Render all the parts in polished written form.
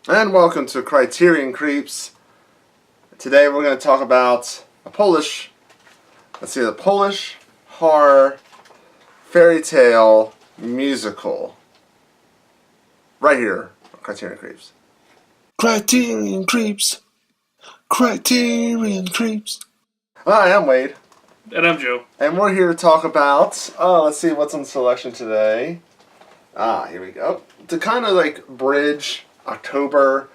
And welcome to Criterion Creeps. Today we're going to talk about the Polish horror fairy tale musical. Right here on Criterion Creeps. Criterion Creeps. Criterion Creeps. Hi, I'm Wade. And I'm Joe. And we're here to talk about, let's see what's on selection today. Here we go. To kind of like bridge October,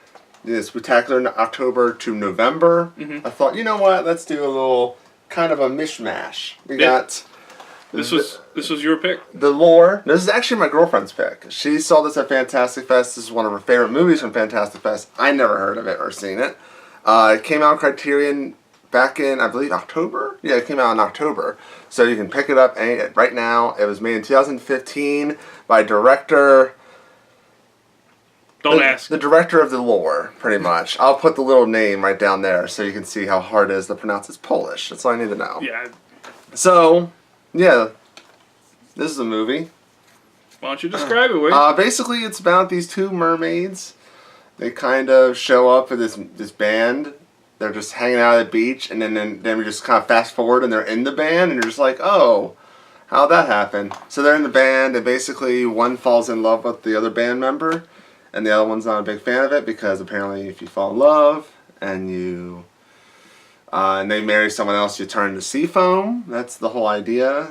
this spectacular October to November, I thought, you know what, let's do a little kind of a mishmash. We got... This was your pick? The Lore. This is actually my girlfriend's pick. She saw this at Fantastic Fest. This is one of her favorite movies from Fantastic Fest. I never heard of it or seen it. It came out on Criterion back in, I believe, October? Yeah, it came out in October. So you can pick it up right now. It was made in 2015 by director... Don't ask. The director of The Lore, pretty much. I'll put the little name right down there so you can see how hard it is to pronounce. It's Polish. That's all I need to know. Yeah. So, yeah, this is a movie. Why don't you describe it, Wade? Basically, it's about these two mermaids. They kind of show up with this band. They're just hanging out at the beach, and then we just kind of fast forward, and they're in the band, and you're just like, oh, how'd that happen? So they're in the band, and basically one falls in love with the other band member, and the other one's not a big fan of it because apparently if you fall in love and you and they marry someone else, you turn to sea foam. That's the whole idea.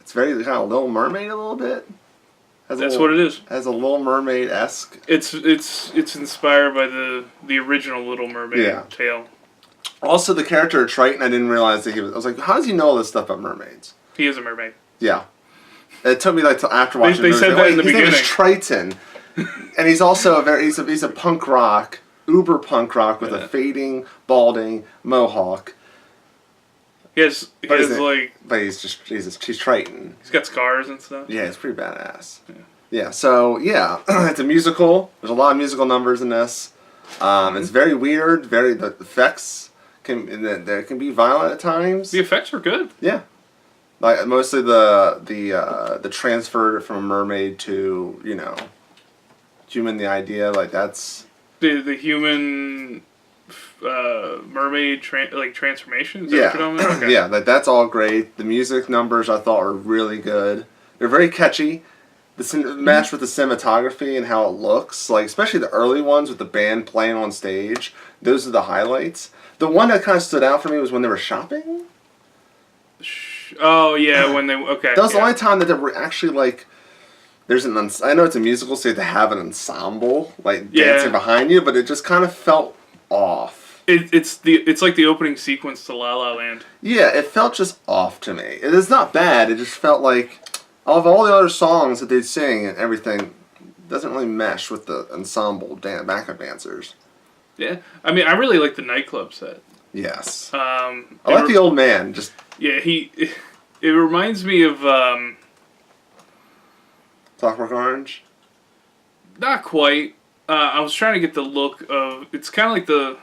It's very kind of Little Mermaid a little bit. What it is. Has a Little Mermaid-esque. It's inspired by the original Little Mermaid tale. Also, the character of Triton, I didn't realize that he was. I was like, how does he know all this stuff about mermaids? He is a mermaid. Yeah. It took me like till after watching They said that in the beginning. His name is Triton. And he's also he's a punk rock, uber punk rock with a fading, balding mohawk. He's Triton. He's got scars and stuff. Yeah, it's pretty badass. Yeah, so it's a musical. There's a lot of musical numbers in this. It's very weird. The effects can be violent at times. The effects are good. Yeah. Like mostly the transfer from a mermaid to, human, the idea, like that's... The human mermaid transformation? Is that what you're talking about? Okay. Yeah, that's all great. The music numbers I thought were really good. They're very catchy. Matched with the cinematography and how it looks, like especially the early ones with the band playing on stage, those are the highlights. The one that kind of stood out for me was when they were shopping. Oh, yeah, when they... Okay. That was the only time that they were actually, like... I know it's a musical, so you have to have an ensemble, like, dancing behind you, but it just kind of felt off. It's like the opening sequence to La La Land. Yeah, it felt just off to me. It is not bad, it just felt like... Of all the other songs that they sing and everything, doesn't really mesh with the ensemble backup dancers. Yeah. I mean, I really like the nightclub set. Yes. I like the old man. Yeah, it reminds me of... Clockwork Orange? Not quite. I was trying to get the look of... It's kind of like the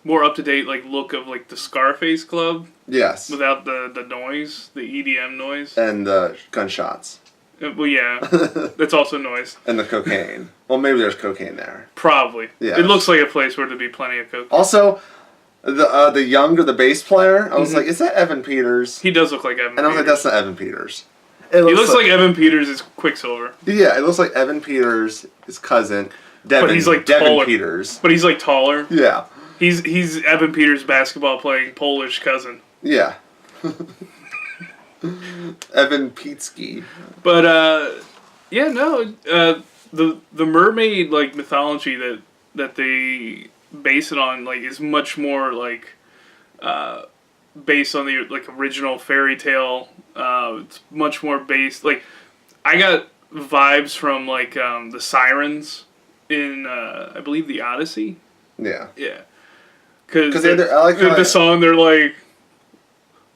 more up-to-date look of the Scarface Club. Yes. Without the noise, the EDM noise. And the gunshots. Well, yeah. That's also noise. And the cocaine. Well, maybe there's cocaine there. Probably. Yeah. It looks like a place where there'd be plenty of cocaine. Also, the bass player, I was like, is that Evan Peters? He does look like Evan Peters. And I was like, that's not Evan Peters. He looks like Evan Peters is Quicksilver. Yeah, it looks like Evan Peters, his cousin, Devin. But he's Devin taller. Peters. But he's taller. Yeah. He's Evan Peters' basketball-playing Polish cousin. Yeah. Evan Petsky. But, the mermaid, mythology that they base it on, is much more, based on the, original fairy tale. It's much more based, I got vibes from, the sirens in, I believe, the Odyssey. Yeah. Yeah. Because the song, they're like,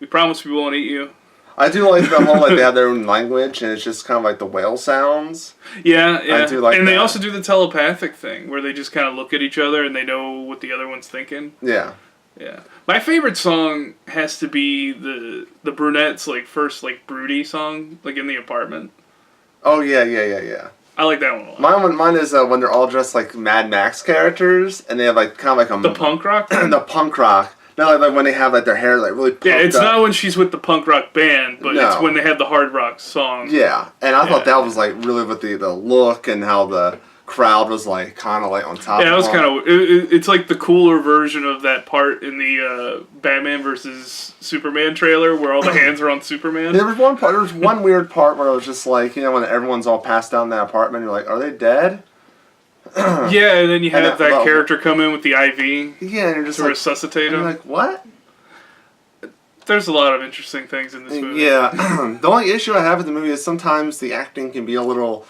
we promise we won't eat you. I do like the whole, they have their own language, and it's just kind of like the whale sounds. Yeah. I do like and that. they also do the telepathic thing, where they just kind of look at each other, and they know what the other one's thinking. Yeah. Yeah. My favorite song has to be the brunette's, first, broody song, in the apartment. Oh, yeah. I like that one a lot. Mine is when they're all dressed like Mad Max characters, and they have like kind of like The punk rock thing? the punk rock. No, like when they have like their hair like really puffed Yeah, it's up. not when she's with the punk rock band, but it's when they have the hard rock song. Yeah, and I thought that was like really with the look and how the crowd was like kind of like on top. Yeah, of it was kind of. It's like the cooler version of that part in the Batman versus Superman trailer where all the hands are on Superman. There was one part. There was one weird part where it was just like, you know, when everyone's all passed out in that apartment, you're like, are they dead? Yeah, and then you have that character come in with the IV. Yeah, and you're just to resuscitate him. Like, what? There's a lot of interesting things in this movie. Yeah, the only issue I have with the movie is sometimes the acting can be a little,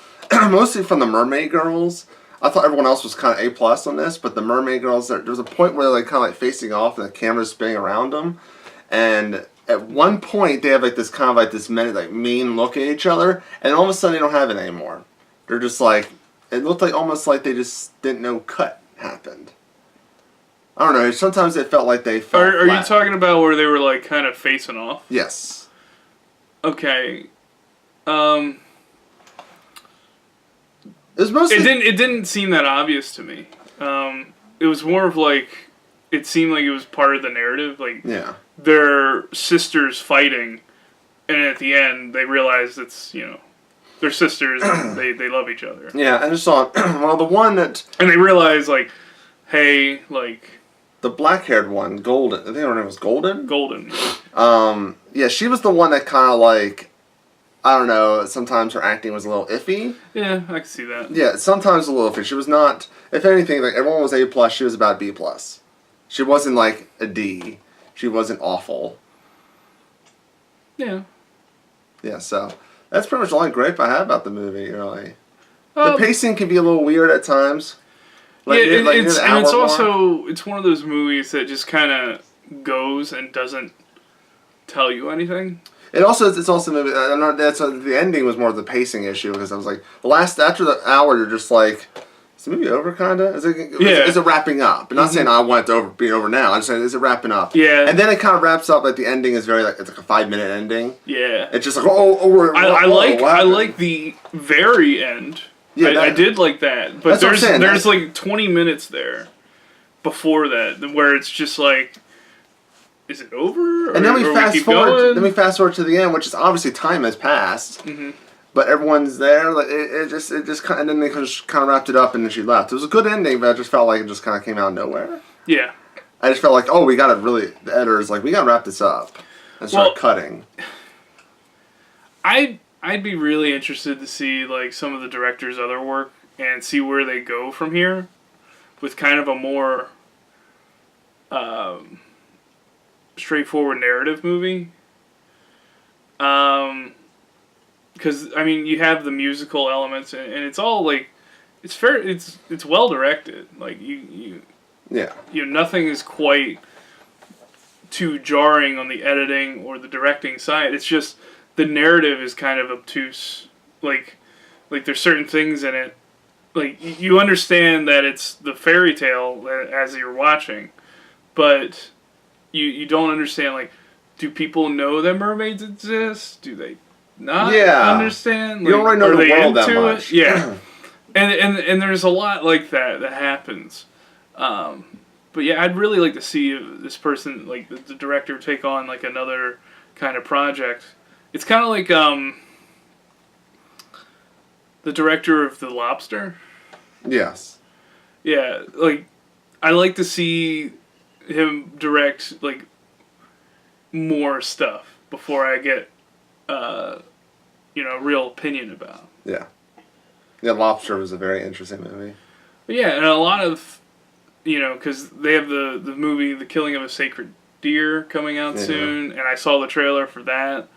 mostly from the mermaid girls. I thought everyone else was kind of A+ on this, but the mermaid girls, there's a point where they're like kind of like facing off and the camera's spinning around them, and at one point they have like this kind of like this mean look at each other, and all of a sudden they don't have it anymore. They're just like, it looked like almost like they just didn't know cut happened. I don't know. Sometimes it felt like they fell Are flat. you talking about where they were like kind of facing off? Yes. Okay. It was mostly. It didn't seem that obvious to me. It was more of like it seemed like it was part of the narrative. Like their sisters fighting, and at the end they realize it's they're sisters and they love each other. Yeah, I just saw well the one that and they realize like, hey, like. The black-haired one, Golden. I think her name was Golden? Golden. Yeah, she was the one that kind of like, I don't know, sometimes her acting was a little iffy. Yeah, I can see that. Yeah, sometimes a little iffy. She was not, if anything, like everyone was A+, she was about B+. She wasn't like a D. She wasn't awful. Yeah. Yeah, so that's pretty much the only gripe I have about the movie, really. The pacing can be a little weird at times. Like, yeah, it's also it's one of those movies that just kind of goes and doesn't tell you anything. It's also maybe the ending was more of the pacing issue because I was like after the hour you're just like, is the movie over kind of? Is it wrapping up? I'm not saying I want it to be over now. I'm just saying is it wrapping up? Yeah. And then it kind of wraps up like the ending is very like it's like a 5-minute ending. Yeah. It's just like I like the very end. Yeah, I did like that, but there's like 20 minutes there before that where it's just like, is it over? And then we fast forward. Then we fast forward to the end, which is obviously time has passed, but everyone's there. Like it just kind of, and then they just kind of wrapped it up, and then she left. It was a good ending, but I just felt like it just kind of came out of nowhere. Yeah, I just felt like, oh, we got to really. The editor's like, we got to wrap this up and start cutting. I'd be really interested to see like some of the director's other work and see where they go from here with kind of a more straightforward narrative movie. Because I mean, you have the musical elements and it's all like it's well directed. Like nothing is quite too jarring on the editing or the directing side. It's just the narrative is kind of obtuse. Like there's certain things in it. Like, you understand that it's the fairy tale as you're watching, but you don't understand, like, do people know that mermaids exist? Do they not understand? Like, you don't really know the world that much. Yeah. and there's a lot like that happens. But yeah, I'd really like to see this person, like, the director, take on, like, another kind of project. It's kind of like the director of The Lobster. Yes. Yeah, like I like to see him direct like more stuff before I get a real opinion about. Yeah. Yeah, Lobster was a very interesting movie. But yeah, and a lot of because they have the movie The Killing of a Sacred Deer coming out soon, and I saw the trailer for that.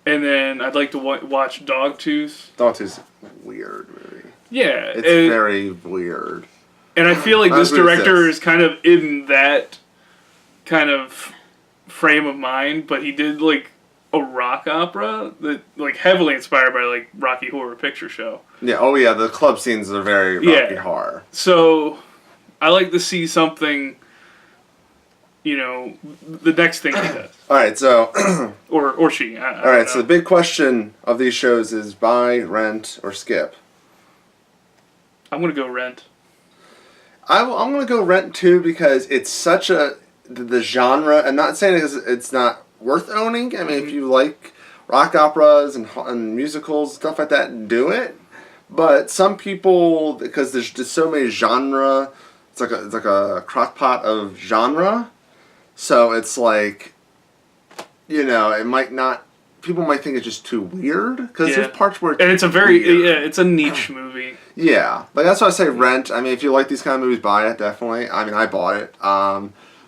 And then I'd like to watch Dogtooth. Dogtooth's a weird movie. Yeah. It's very weird. And I feel like this director is kind of in that kind of frame of mind, but he did like a rock opera that like heavily inspired by like Rocky Horror Picture Show. Yeah, oh yeah, the club scenes are very Rocky Horror. So I like to see something, the next thing he does. Alright, so or she. Alright, so the big question of these shows is buy, rent, or skip. I'm gonna go Rent. I'm gonna go Rent too because it's such the genre. I'm not saying it's not worth owning. I mean, if you like rock operas and musicals stuff like that, do it. But some people, because there's just so many genre, it's like a crock pot of genre. So it's like, it might not. People might think it's just too weird because there's parts where and it's a it's a niche movie. Yeah, like that's why I say Rent. I mean, if you like these kind of movies, buy it definitely. I mean, I bought it.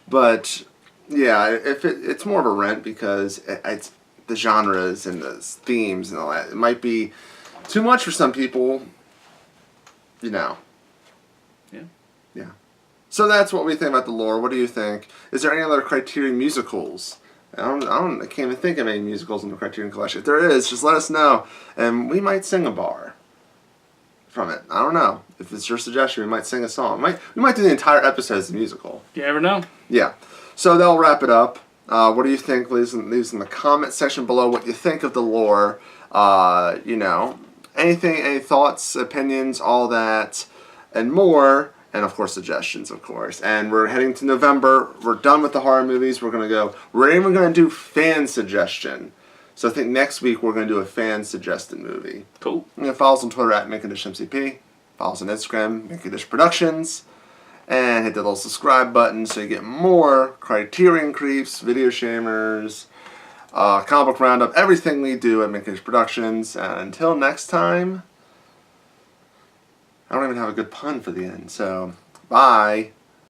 But yeah, if it's more of a Rent because it's the genres and the themes and all that. It might be too much for some people. Yeah. Yeah. So that's what we think about the lore. What do you think? Is there any other Criterion musicals? I can't even think of any musicals in the Criterion Collection. If there is, just let us know, and we might sing a bar from it. I don't know. If it's your suggestion, we might sing a song. We might do the entire episode as a musical. You never know. Yeah. So that'll wrap it up. What do you think? Leave in the comment section below what you think of the lore. Anything, any thoughts, opinions, all that, and more. And, of course, suggestions, of course. And we're heading to November. We're done with the horror movies. We're even going to do fan suggestion. So I think next week we're going to do a fan-suggested movie. Cool. You can follow us on Twitter at MakeADishMCP. Follow us on Instagram, MakeADish Productions. And hit the little subscribe button so you get more Criterion Creeps, Video Shamers, Comic Book Roundup, everything we do at MakeADish Productions. And until next time... I don't even have a good pun for the end, so bye.